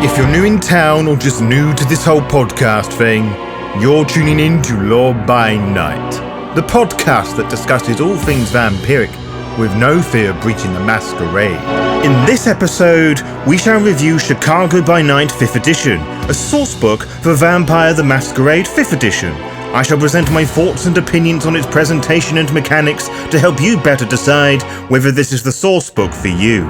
If you're new in town or just new to this whole podcast thing, you're tuning in to Lore by Night, the podcast that discusses all things vampiric with no fear of breaching the masquerade. In this episode, we shall review Chicago by Night 5th Edition, a sourcebook for Vampire the Masquerade 5th Edition. I shall present my thoughts and opinions on its presentation and mechanics to help you better decide whether this is the sourcebook for you.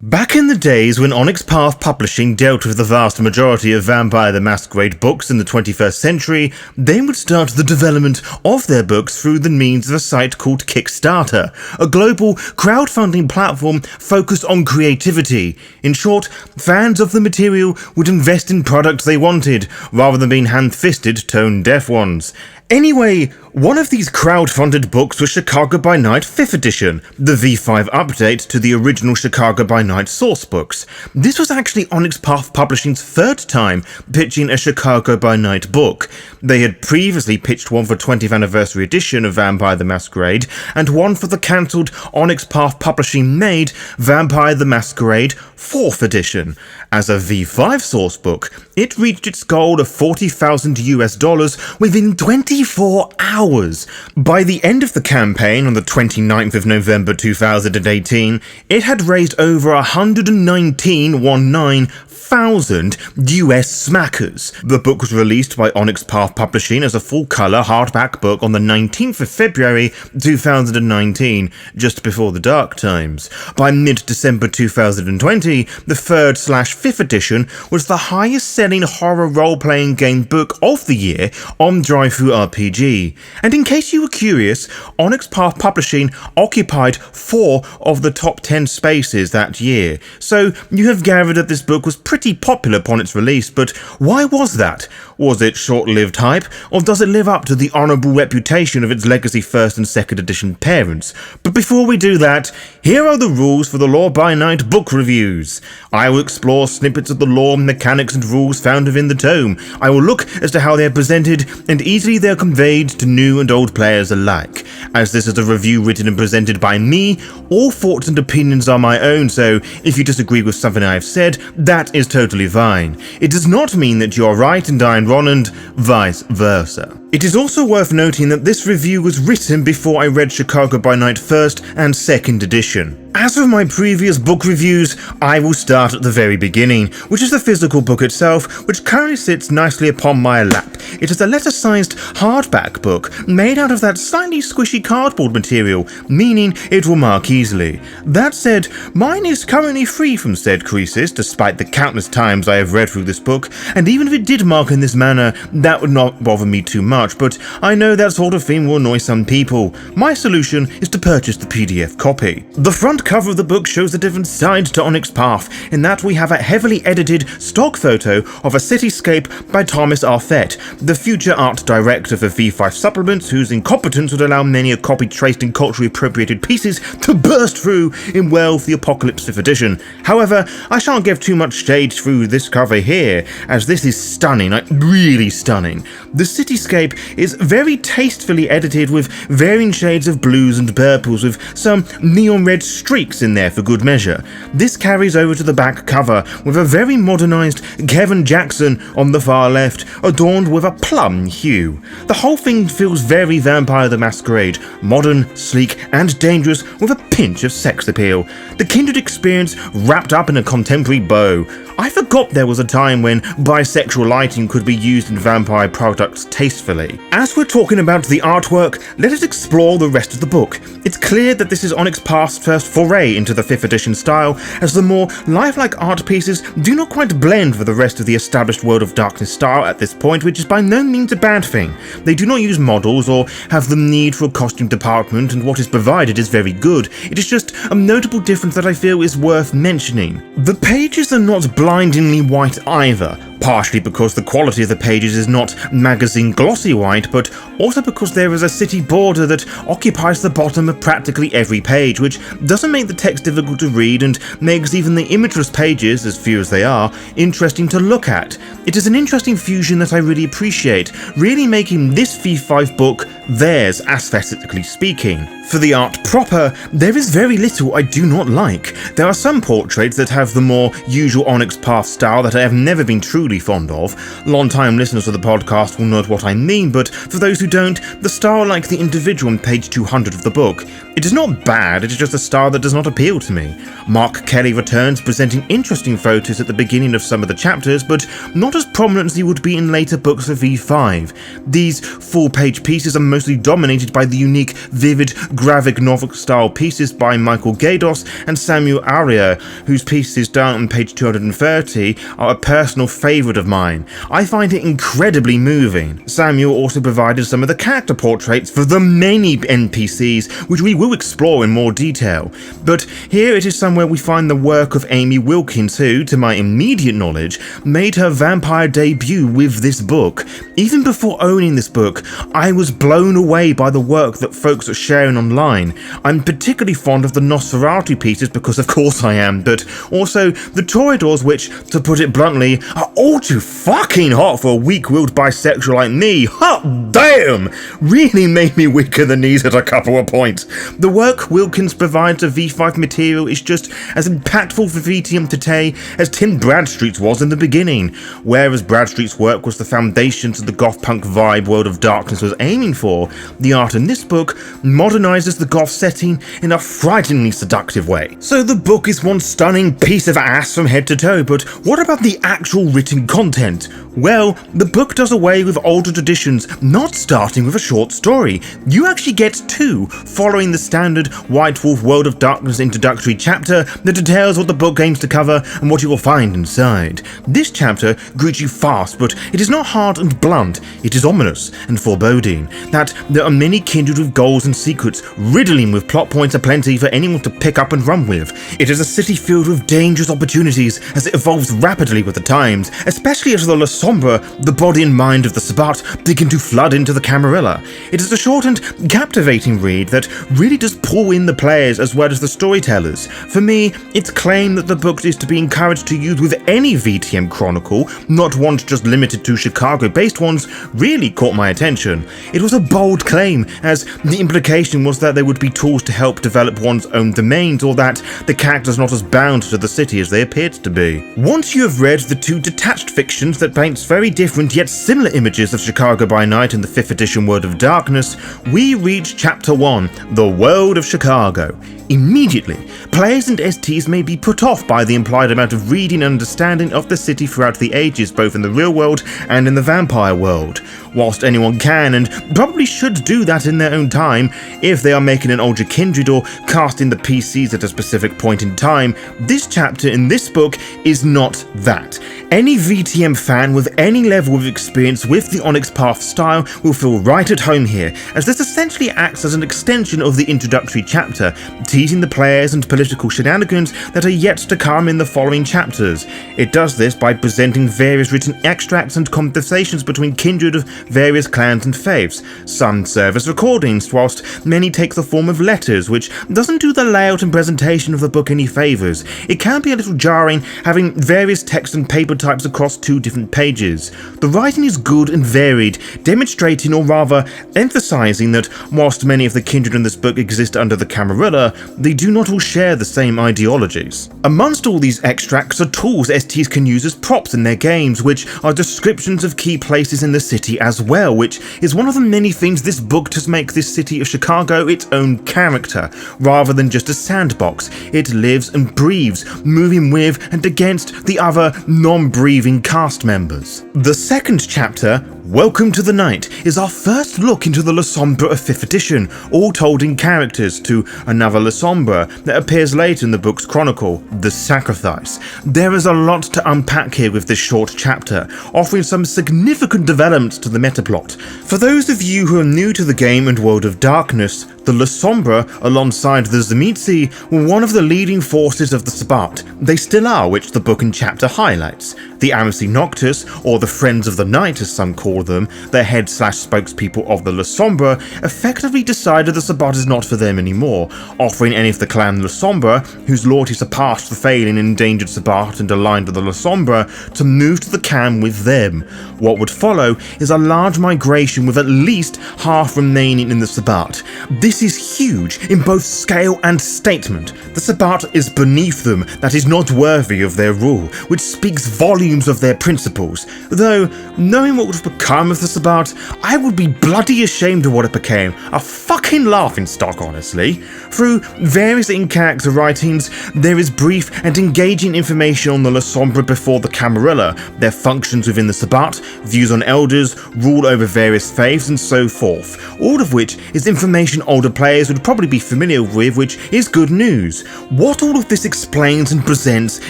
Back in the days when Onyx Path Publishing dealt with the vast majority of Vampire the Masquerade books in the 21st century, they would start the development of their books through the means of a site called Kickstarter, a global crowdfunding platform focused on creativity. In short, fans of the material would invest in products they wanted, rather than being hand-fisted tone-deaf ones. Anyway, one of these crowd-funded books was Chicago by Night 5th Edition, the V5 update to the original Chicago by Night source books. This was actually Onyx Path Publishing's third time pitching a Chicago by Night book. They had previously pitched one for 20th anniversary edition of Vampire the Masquerade, and one for the cancelled Onyx Path Publishing made Vampire the Masquerade 4th Edition. As a V5 source book, it reached its goal of $40,000 within 24 hours. By the end of the campaign, on the 29th of November 2018, it had raised over 119,000 US smackers. The book was released by Onyx Path Publishing as a full-colour hardback book on the 19th of February 2019, just before the dark times. By mid-December 2020, the 3rd/5th edition was the highest-selling horror role-playing game book of the year on DriveThruRPG. And in case you were curious, Onyx Path Publishing occupied 4 of the top 10 spaces that year. So you have gathered that this book was pretty popular upon its release, but why was that? Was it short-lived hype, or does it live up to the honourable reputation of its legacy 1st and 2nd edition parents? But before we do that, here are the rules for the Lore by Night book reviews. I will explore snippets of the lore, mechanics and rules found within the tome. I will look as to how they are presented, and easily they are conveyed to new and old players alike. As this is a review written and presented by me, all thoughts and opinions are my own, so if you disagree with something I have said, that is totally fine. It does not mean that you are right and I am wrong, and vice versa. It is also worth noting that this review was written before I read Chicago by Night 1st and 2nd edition. As with my previous book reviews, I will start at the very beginning, which is the physical book itself, which currently sits nicely upon my lap. It is a letter-sized hardback book made out of that slightly squishy cardboard material, meaning it will mark easily. That said, mine is currently free from said creases, despite the countless times I have read through this book, and even if it did mark in this manner, that would not bother me too much, but I know that sort of thing will annoy some people. My solution is to purchase the PDF copy. The front cover of the book shows a different side to Onyx Path, in that we have a heavily edited stock photo of a cityscape by Thomas Arthett, the future art director for V5 Supplements, whose incompetence would allow many a copy traced in culturally appropriated pieces to burst through in Well the Apocalypse 5th Edition. However, I shan't give too much shade through this cover here, as this is stunning, like really stunning. The cityscape is very tastefully edited with varying shades of blues and purples, with some neon red streaks in there for good measure. This carries over to the back cover with a very modernised Kevin Jackson on the far left, adorned with a plum hue. The whole thing feels very Vampire the Masquerade, modern, sleek and dangerous with a pinch of sex appeal. The kindred experience wrapped up in a contemporary bow. I forgot there was a time when bisexual lighting could be used in vampire products tastefully. As we're talking about the artwork, let us explore the rest of the book. It's clear that this is Onyx Path's first foray into the 5th edition style, as the more lifelike art pieces do not quite blend with the rest of the established World of Darkness style at this point, which is by no means a bad thing. They do not use models or have the need for a costume department, and what is provided is very good. It is just a notable difference that I feel is worth mentioning. The pages are not blindingly white either. partially because the quality of the pages is not magazine glossy white, but also because there is a city border that occupies the bottom of practically every page, which doesn't make the text difficult to read and makes even the imageless pages, as few as they are, interesting to look at. It is an interesting fusion that I really appreciate, really making this V5 book theirs, aesthetically speaking. For the art proper, there is very little I do not like. There are some portraits that have the more usual Onyx Path style that I have never been truly fond of. Long-time listeners of the podcast will know what I mean, but for those who don't, the style like the individual on page 200 of the book. It is not bad, it is just a style that does not appeal to me. Mark Kelly returns, presenting interesting photos at the beginning of some of the chapters, but not as prominent as he would be in later books of V5. These full-page pieces are mostly dominated by the unique, vivid, graphic novel-style pieces by Michael Gaydos and Samuel Aria, whose pieces down on page 230 are a personal favourite of mine. I find it incredibly moving. Samuel also provided some of the character portraits for the many NPCs, which we will explore in more detail. But here it is somewhere we find the work of Amy Wilkins, who, to my immediate knowledge, made her vampire debut with this book. Even before owning this book, I was blown away by the work that folks are sharing online. I'm particularly fond of the Nosferatu pieces because of course I am, but also the Toreadors, which, to put it bluntly, are all too fucking hot for a weak-willed bisexual like me. Hot damn! Really made me weaker than knees at a couple of points. The work Wilkins provides of V5 material is just as impactful for VTM today as Tim Bradstreet's was in the beginning. Whereas Bradstreet's work was the foundations of the goth punk vibe World of Darkness was aiming for, the art in this book modernizes the goth setting in a frighteningly seductive way. So the book is one stunning piece of ass from head to toe, but what about the actual written content? Well, the book does away with older traditions, not starting with a short story. You actually get two, following the standard White Wolf World of Darkness introductory chapter that details what the book aims to cover and what you will find inside. This chapter greets you fast, but it is not hard and blunt. It is ominous and foreboding, that there are many kindred with goals and secrets, riddling with plot points aplenty for anyone to pick up and run with. It is a city filled with dangerous opportunities as it evolves rapidly with the times, especially as the Lasombra, the body and mind of the Sabbat, begin to flood into the Camarilla. It is a short and captivating read that really does pull in the players as well as the storytellers. For me, its claim that the book is to be encouraged to use with any VTM chronicle, not ones just limited to Chicago-based ones, really caught my attention. It was a bold claim, as the implication was that there would be tools to help develop one's own domains, or that the characters not as bound to the city as they appeared to be. Once you have read the two detached fictions that paints very different yet similar images of Chicago by Night and the 5th edition World of Darkness, we reach Chapter 1, The World of Chicago. Immediately, players and STs may be put off by the implied amount of reading and understanding of the city throughout the ages, both in the real world and in the vampire world. Whilst anyone can and probably should do that in their own time, if they are making an older kindred or casting the PCs at a specific point in time, this chapter in this book is not that. Any VTM fan with any level of experience with the Onyx Path style will feel right at home here, as this essentially acts as an extension of the introductory chapter, teasing the players and political shenanigans that are yet to come in the following chapters. It does this by presenting various written extracts and conversations between kindred of various clans and faiths. Some serve as recordings, whilst many take the form of letters, which doesn't do the layout and presentation of the book any favours. It can be a little jarring having various text and paper types across two different pages. The writing is good and varied, demonstrating or rather emphasising that whilst many of the kindred in this book exist under the Camarilla, they do not all share the same ideologies. Amongst all these extracts are tools STs can use as props in their games, which are descriptions of key places in the city as well, which is one of the many things this book does make this city of Chicago its own character, rather than just a sandbox. It lives and breathes, moving with and against the other non-breathing cast members. The second chapter, Welcome to the Night is our first look into the Lasombra of 5th edition, all told in characters to another Lasombra that appears later in the book's chronicle, The Sacrifice. There is a lot to unpack here with this short chapter, offering some significant developments to the metaplot. For those of you who are new to the game and World of Darkness, the Lasombra, alongside the Tzimisce, were one of the leading forces of the Sabbat. They still are, which the book and chapter highlights. The Amici Noctis, or the Friends of the Night as some call them, the head/spokespeople of the Lasombra, effectively decided the Sabbat is not for them anymore, offering any of the clan Lasombra, whose loyalty surpassed the failing endangered Sabbat and aligned with the Lasombra, to move to the camp with them. What would follow is a large migration with at least half remaining in the Sabbat. This is huge in both scale and statement. The Sabbat is beneath them, that is not worthy of their rule, which speaks volumes of their principles. Though, knowing what would have become of the Sabbat, I would be bloody ashamed of what it became. A fucking laughingstock, honestly. Through various in-character writings, there is brief and engaging information on the Lasombra before the Camarilla, their functions within the Sabbat, views on elders, rule over various faiths, and so forth. All of which is information older players would probably be familiar with, which is good news. What all of this explains and presents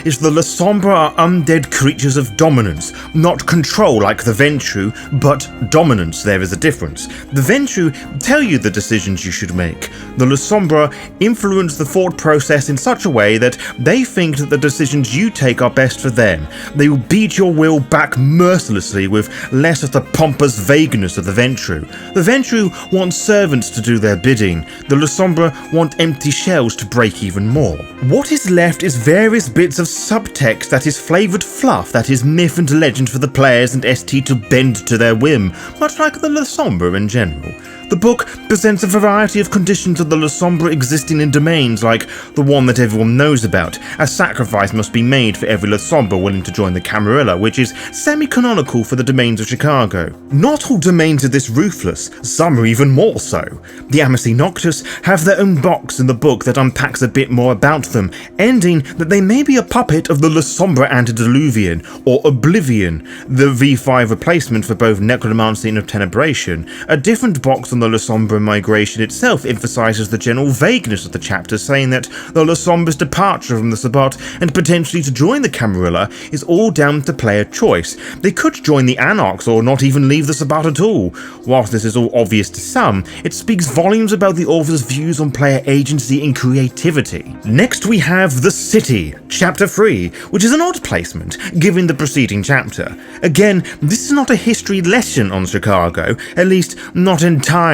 is the Lasombra are undead creatures of dominance, not control like the Ventrue, but dominance. There is a difference. The Ventrue tell you the decisions you should make. The Lasombra influence the thought process in such a way that they think that the decisions you take are best for them. They will beat your will back mercilessly with less of the pompous vagueness of the Ventrue. The Ventrue want servants to do their bidding. The Lasombra want empty shells to break even more. What is left is various bits of subtext that is flavoured fluff that is myth and legend for the players and ST to bend to their whim, much like the Lasombra in general. The book presents a variety of conditions of the Lasombra existing in domains like the one that everyone knows about. A sacrifice must be made for every Lasombra willing to join the Camarilla, which is semi-canonical for the domains of Chicago. Not all domains are this ruthless, some are even more so. The Amici Noctis have their own box in the book that unpacks a bit more about them, ending that they may be a puppet of the Lasombra Antediluvian, or Oblivion, the V5 replacement for both Necromancy and Obtenebration. A different box on the Lasombra migration itself emphasises the general vagueness of the chapter, saying that the Lasombra's departure from the Sabbat and potentially to join the Camarilla is all down to player choice. They could join the Anarchs or not even leave the Sabbat at all. Whilst this is all obvious to some, it speaks volumes about the author's views on player agency and creativity. Next we have The City, Chapter 3, which is an odd placement, given the preceding chapter. Again, this is not a history lesson on Chicago, at least not entirely.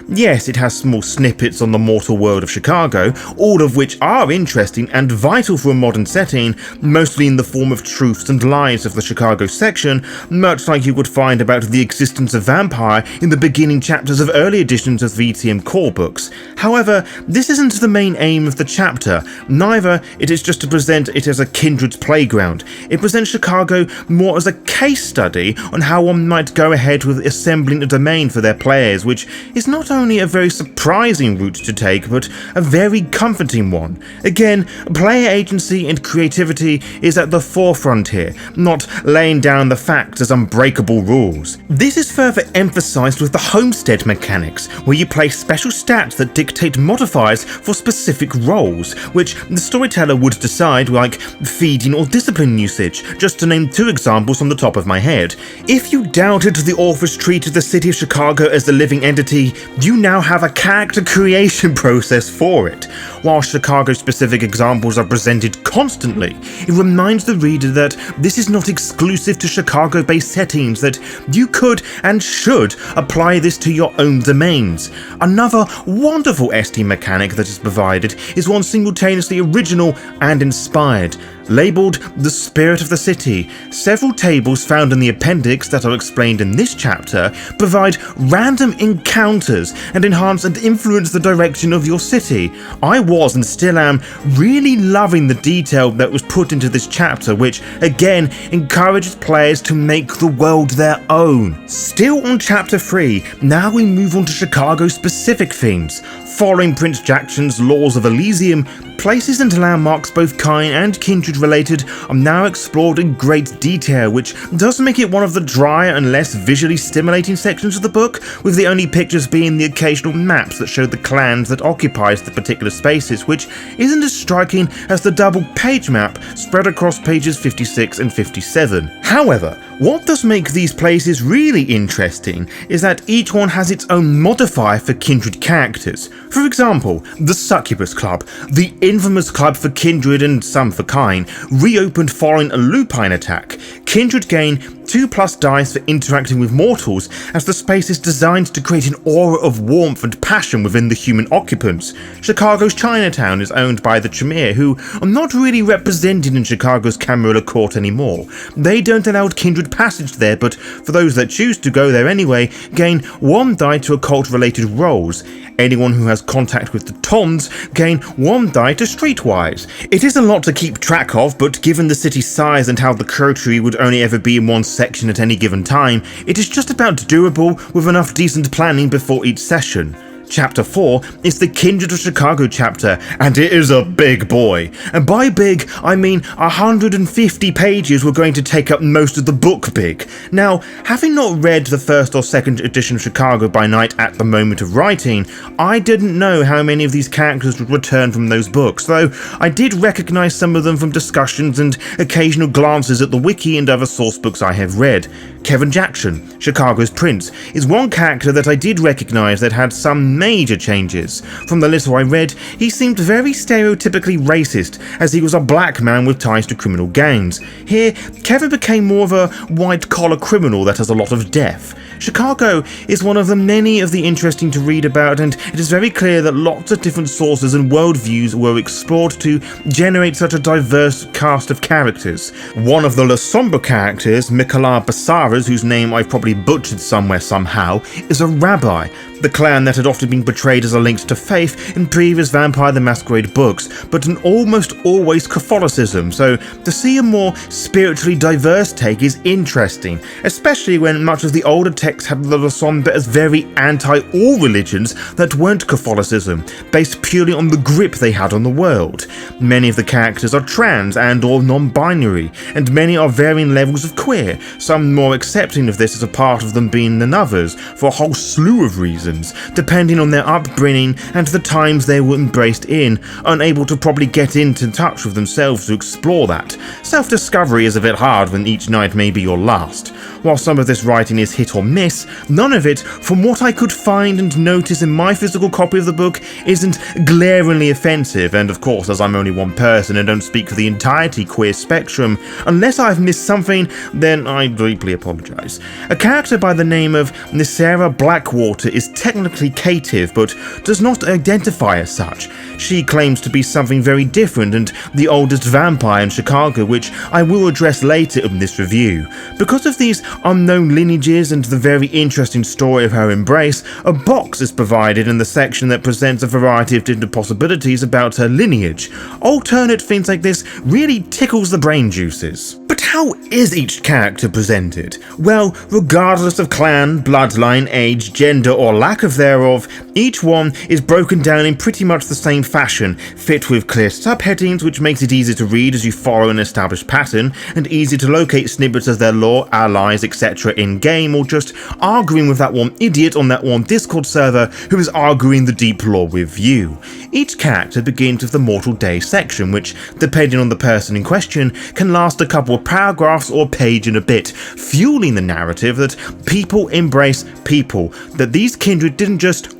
Yes, it has small snippets on the mortal world of Chicago, all of which are interesting and vital for a modern setting, mostly in the form of truths and lies of the Chicago section, much like you would find about the existence of vampire in the beginning chapters of early editions of VTM core books. However, this isn't the main aim of the chapter, neither it is just to present it as a kindred's playground. It presents Chicago more as a case study on how one might go ahead with assembling a domain for their players, which is not only a very surprising route to take, but a very comforting one. Again, player agency and creativity is at the forefront here, not laying down the facts as unbreakable rules. This is further emphasised with the homestead mechanics, where you place special stats that dictate modifiers for specific roles, which the storyteller would decide, like feeding or discipline usage, just to name two examples from the top of my head. If you doubted the authors treated the city of Chicago as a living entity, you now have a character creation process for it. While Chicago-specific examples are presented constantly, it reminds the reader that this is not exclusive to Chicago-based settings, that you could and should apply this to your own domains. Another wonderful ST mechanic that is provided is one simultaneously original and inspired. Labelled The Spirit of the City, several tables found in the appendix that are explained in this chapter provide random encounters and enhance and influence the direction of your city. I was and still am really loving the detail that was put into this chapter, which again encourages players to make the world their own. Still on chapter 3, now we move on to Chicago specific themes. Following Prince Jackson's Laws of Elysium, places and landmarks both kind and kindred related are now explored in great detail, which does make it one of the drier and less visually stimulating sections of the book, with the only pictures being the occasional maps that show the clans that occupies the particular spaces, which isn't as striking as the double page map spread across pages 56 and 57. However, what does make these places really interesting is that each one has its own modifier for kindred characters. For example, the Succubus Club, the infamous club for kindred and some for kind, reopened following a lupine attack. Kindred gain 2+ dice for interacting with mortals, as the space is designed to create an aura of warmth and passion within the human occupants. Chicago's Chinatown is owned by the Tremere, who are not really represented in Chicago's Camarilla Court anymore. They don't allow kindred passage there, but for those that choose to go there anyway, gain 1 die to occult-related roles. Anyone who has contact with the Tons gain 1 die to streetwise. It is a lot to keep track of, but given the city's size and how the coterie would only ever be in one section at any given time, it is just about doable with enough decent planning before each session. Chapter 4 is the Kindred of Chicago chapter, and it is a big boy. And by big, I mean 150 pages were going to take up most of the book big. Now, having not read the 1st or 2nd edition of Chicago by Night at the moment of writing, I didn't know how many of these characters would return from those books, though I did recognise some of them from discussions and occasional glances at the wiki and other source books I have read. Kevin Jackson, Chicago's Prince, is one character that I did recognise that had some major changes. From the little I read, he seemed very stereotypically racist, as he was a black man with ties to criminal gangs. Here, Kevin became more of a white-collar criminal that has a lot of depth. Chicago is one of the many of the interesting to read about, and it is very clear that lots of different sources and worldviews were explored to generate such a diverse cast of characters. One of the Lasombra characters, Mikalar Basaras, whose name I've probably butchered somewhere somehow, is a rabbi, the clan that had often been portrayed as a link to faith in previous Vampire the Masquerade books, but an almost always Catholicism, so to see a more spiritually diverse take is interesting, especially when much of the older text had the Lasombra as very anti-all religions that weren't Catholicism, based purely on the grip they had on the world. Many of the characters are trans and or non-binary, and many are varying levels of queer, some more accepting of this as a part of them being than others, for a whole slew of reasons, depending on their upbringing and the times they were embraced in, unable to probably get into touch with themselves to explore that. Self-discovery is a bit hard when each night may be your last. While some of this writing is hit or miss, none of it, from what I could find and notice in my physical copy of the book, isn't glaringly offensive, and of course, as I'm only one person and don't speak for the entirety queer spectrum, unless I've missed something, then I deeply apologise. A character by the name of Nisera Blackwater is technically cative, but does not identify as such. She claims to be something very different and the oldest vampire in Chicago, which I will address later in this review. Because of these unknown lineages and the very interesting story of her embrace, a box is provided in the section that presents a variety of different possibilities about her lineage. Alternate things like this really tickles the brain juices. But how is each character presented? Well, regardless of clan, bloodline, age, gender, or lack of thereof, each one is broken down in pretty much the same fashion, fit with clear subheadings which makes it easy to read as you follow an established pattern, and easy to locate snippets of their lore, allies, etc. in-game, or just arguing with that one idiot on that one Discord server who is arguing the deep lore with you. Each character begins with the Mortal Day section, which, depending on the person in question, can last a couple of paragraphs or a page and a bit, fueling the narrative that people embrace people, that these kindred didn't just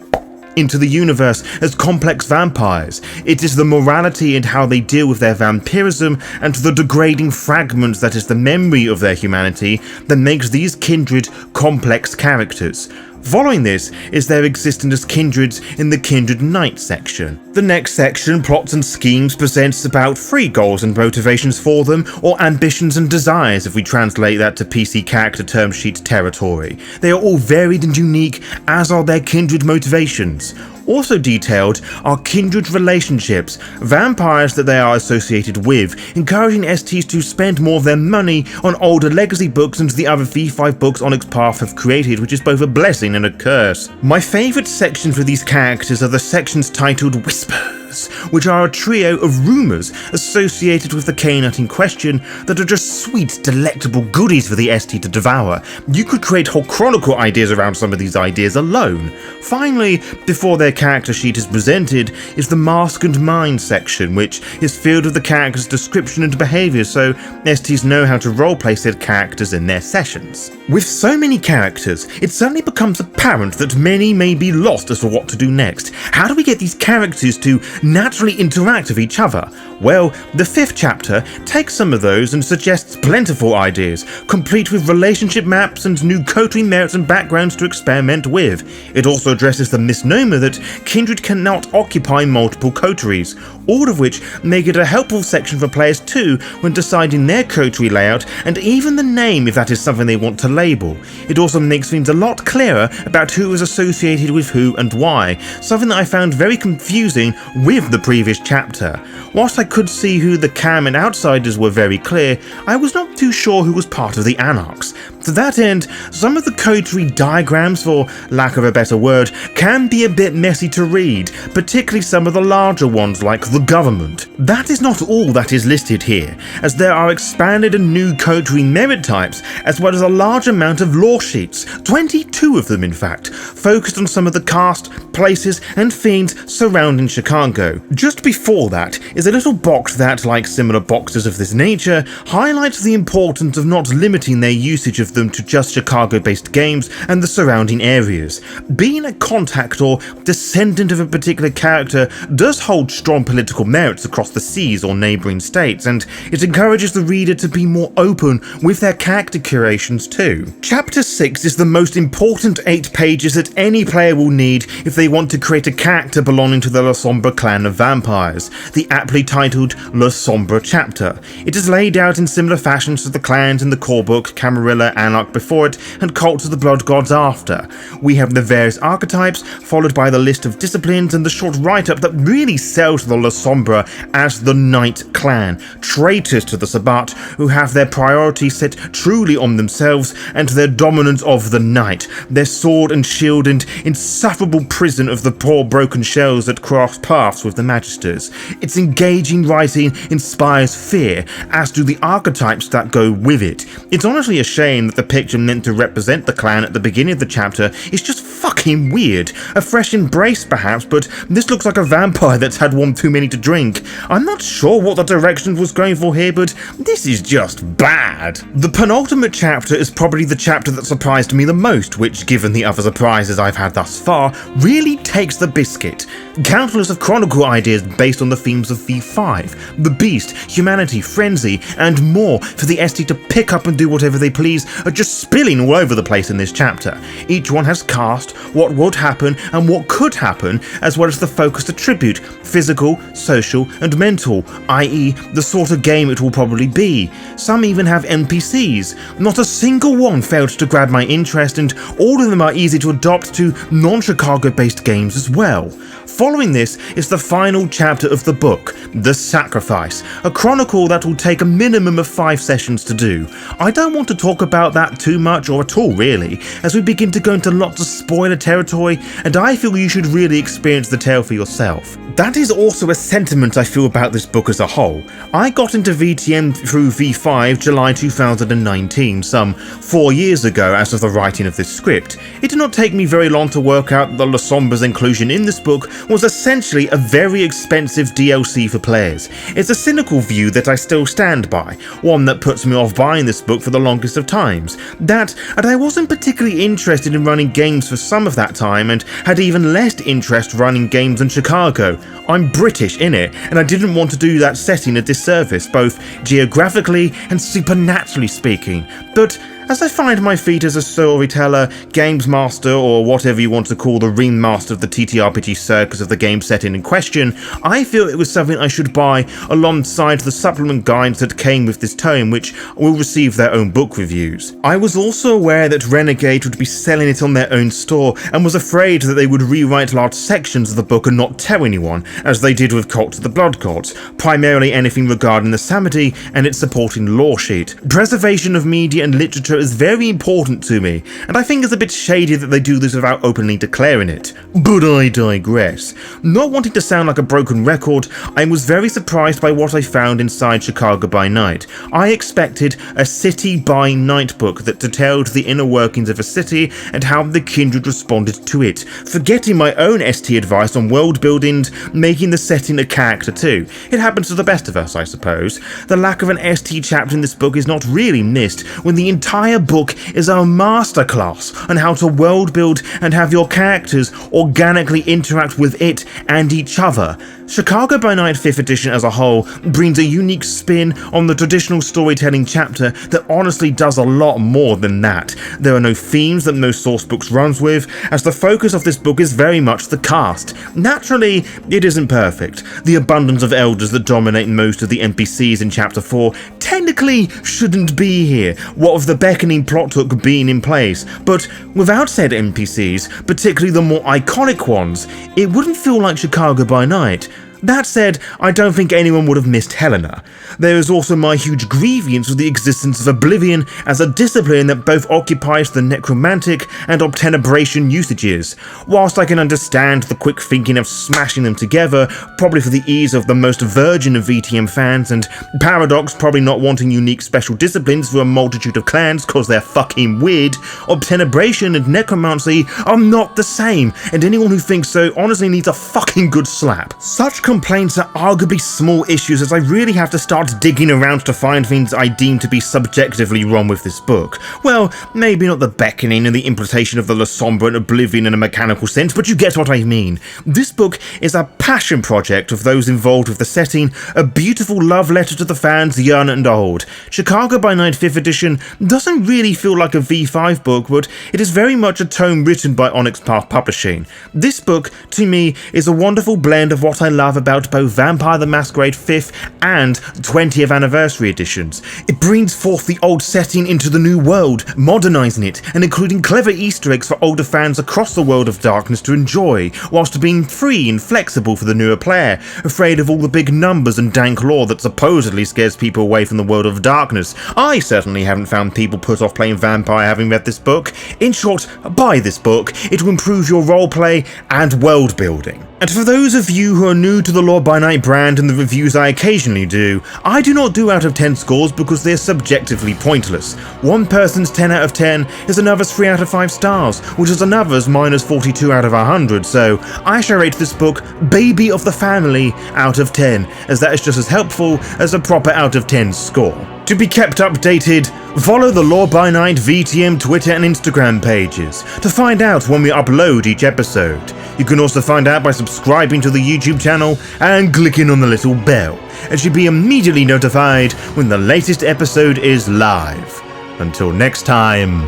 into the universe as complex vampires. It is the morality and how they deal with their vampirism and the degrading fragments that is the memory of their humanity that makes these kindred complex characters. Following this is their existence as kindreds in the Kindred Knight section. The next section, Plots and Schemes, presents about 3 goals and motivations for them, or ambitions and desires if we translate that to PC character term sheet territory. They are all varied and unique, as are their kindred motivations. Also detailed are kindred relationships, vampires that they are associated with, encouraging STs to spend more of their money on older legacy books and the other V5 books Onyx Path have created, which is both a blessing and a curse. My favourite section for these characters are the sections titled Whispers, which are a trio of rumours associated with the K-Nut in question that are just sweet, delectable goodies for the ST to devour. You could create whole Chronicle ideas around some of these ideas alone. Finally, before their character sheet is presented, is the Mask and Mind section, which is filled with the character's description and behaviour, so STs know how to roleplay said characters in their sessions. With so many characters, it suddenly becomes apparent that many may be lost as to what to do next. How do we get these characters to naturally interact with each other? Well, the 5th chapter takes some of those and suggests plentiful ideas, complete with relationship maps and new coterie merits and backgrounds to experiment with. It also addresses the misnomer that kindred cannot occupy multiple coteries, all of which make it a helpful section for players too when deciding their coterie layout and even the name if that is something they want to label. It also makes things a lot clearer about who is associated with who and why, something that I found very confusing with the previous chapter. Whilst I could see who the Cam and Outsiders were very clear, I was not too sure who was part of the Anarchs. To that end, some of the coterie diagrams, for lack of a better word, can be a bit messy to read, particularly some of the larger ones like the Government. That is not all that is listed here, as there are expanded and new coterie merit types, as well as a large amount of lore sheets, 22 of them in fact, focused on some of the cast, places and themes surrounding Chicago. Just before that is a little box that, like similar boxes of this nature, highlights the importance of not limiting their usage of them to just Chicago-based games and the surrounding areas. Being a contact or descendant of a particular character does hold strong political merits across the seas or neighbouring states, and it encourages the reader to be more open with their character curations too. Chapter 6 is the most important 8 pages that any player will need if they want to create a character belonging to the Lasombra Clan of vampires, the aptly titled Lasombra chapter. It is laid out in similar fashions to the clans in the core book, Camarilla, Anarch before it, and Cults of the Blood Gods after. We have the various archetypes, followed by the list of disciplines and the short write-up that really sells the Lasombra as the Night Clan, traitors to the Sabbat who have their priorities set truly on themselves and their dominance of the night, their sword and shield and insufferable prison of the poor broken shells that cross paths with the Magisters. Its engaging writing inspires fear, as do the archetypes that go with it. It's honestly a shame that the picture meant to represent the clan at the beginning of the chapter is just fucking weird. A fresh embrace perhaps, but this looks like a vampire that's had one too many to drink. I'm not sure what the direction was going for here, but this is just bad. The penultimate chapter is probably the chapter that surprised me the most, which, given the other surprises I've had thus far, really takes the biscuit. Countless of Chronicle ideas based on the themes of V5, the Beast, Humanity, Frenzy, and more for the ST to pick up and do whatever they please are just spilling all over the place in this chapter. Each one has cast, what would happen and what could happen, as well as the focused attribute, physical, social, and mental, i.e. the sort of game it will probably be. Some even have NPCs. Not a single one failed to grab my interest, and all of them are easy to adopt to non-Chicago based games as well. Following this is the final chapter of the book, The Sacrifice, a chronicle that will take a minimum of 5 sessions to do. I don't want to talk about that too much or at all really, as we begin to go into lots of spoiler territory, and I feel you should really experience the tale for yourself. That is also a sentiment I feel about this book as a whole. I got into VTM through V5 July 2019, some 4 years ago as of the writing of this script. It did not take me very long to work out that Lasombra's inclusion in this book was essentially a very expensive DLC for players. It's a cynical view that I still stand by, one that puts me off buying this book for the longest of times. That, and I wasn't particularly interested in running games for some of that time, and had even less interest running games in Chicago. I'm British innit, and I didn't want to do that setting a disservice, both geographically and supernaturally speaking. But As I find my feet as a storyteller, games master, or whatever you want to call the ringmaster of the TTRPG circus of the game setting in question, I feel it was something I should buy alongside the supplement guides that came with this tome, which will receive their own book reviews. I was also aware that Renegade would be selling it on their own store, and was afraid that they would rewrite large sections of the book and not tell anyone, as they did with Cult of the Blood Gods, primarily anything regarding the Samedi and its supporting lore sheet. Preservation of media and literature is very important to me, and I think it's a bit shady that they do this without openly declaring it. But I digress. Not wanting to sound like a broken record, I was very surprised by what I found inside Chicago by Night. I expected a city by night book that detailed the inner workings of a city and how the kindred responded to it, forgetting my own ST advice on world building, making the setting a character too. It happens to the best of us, I suppose. The lack of an ST chapter in this book is not really missed, when the entire book is a masterclass on how to world build and have your characters organically interact with it and each other. Chicago by Night 5th edition as a whole brings a unique spin on the traditional storytelling chapter that honestly does a lot more than that. There are no themes that most sourcebooks runs with, as the focus of this book is very much the cast. Naturally, it isn't perfect. The abundance of elders that dominate most of the NPCs in chapter 4 technically shouldn't be here, what with the beckoning plot hook being in place, but without said NPCs, particularly the more iconic ones, it wouldn't feel like Chicago by Night. That said, I don't think anyone would have missed Helena. There is also my huge grievance with the existence of Oblivion as a discipline that both occupies the necromantic and obtenebration usages. Whilst I can understand the quick thinking of smashing them together, probably for the ease of the most virgin of VTM fans, and Paradox probably not wanting unique special disciplines for a multitude of clans cause they're fucking weird, obtenebration and necromancy are not the same, and anyone who thinks so honestly needs a fucking good slap. Such complaints are arguably small issues, as I really have to start digging around to find things I deem to be subjectively wrong with this book. Well, maybe not the beckoning and the implication of the Lasombra and Oblivion in a mechanical sense, but you get what I mean. This book is a passion project of those involved with the setting, a beautiful love letter to the fans young and old. Chicago by Night 5th edition doesn't really feel like a V5 book, but it is very much a tome written by Onyx Path Publishing. This book, to me, is a wonderful blend of what I love about both Vampire the Masquerade 5th and 20th Anniversary editions. It brings forth the old setting into the new world, modernising it, and including clever Easter eggs for older fans across the world of darkness to enjoy, whilst being free and flexible for the newer player, afraid of all the big numbers and dank lore that supposedly scares people away from the world of darkness. I certainly haven't found people put off playing Vampire having read this book. In short, buy this book. It will improve your roleplay and world building. And for those of you who are new to the Lore by Night brand and the reviews I occasionally do, I do not do out of 10 scores because they're subjectively pointless. One person's 10 out of 10 is another's 3 out of 5 stars, which is another's minus 42 out of 100, so I shall rate this book Baby of the Family out of 10, as that is just as helpful as a proper out of 10 score. To be kept updated, follow the Lore by Night VTM Twitter and Instagram pages to find out when we upload each episode. You can also find out by subscribing to the YouTube channel and clicking on the little bell, and you'll be immediately notified when the latest episode is live. Until next time,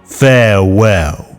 farewell.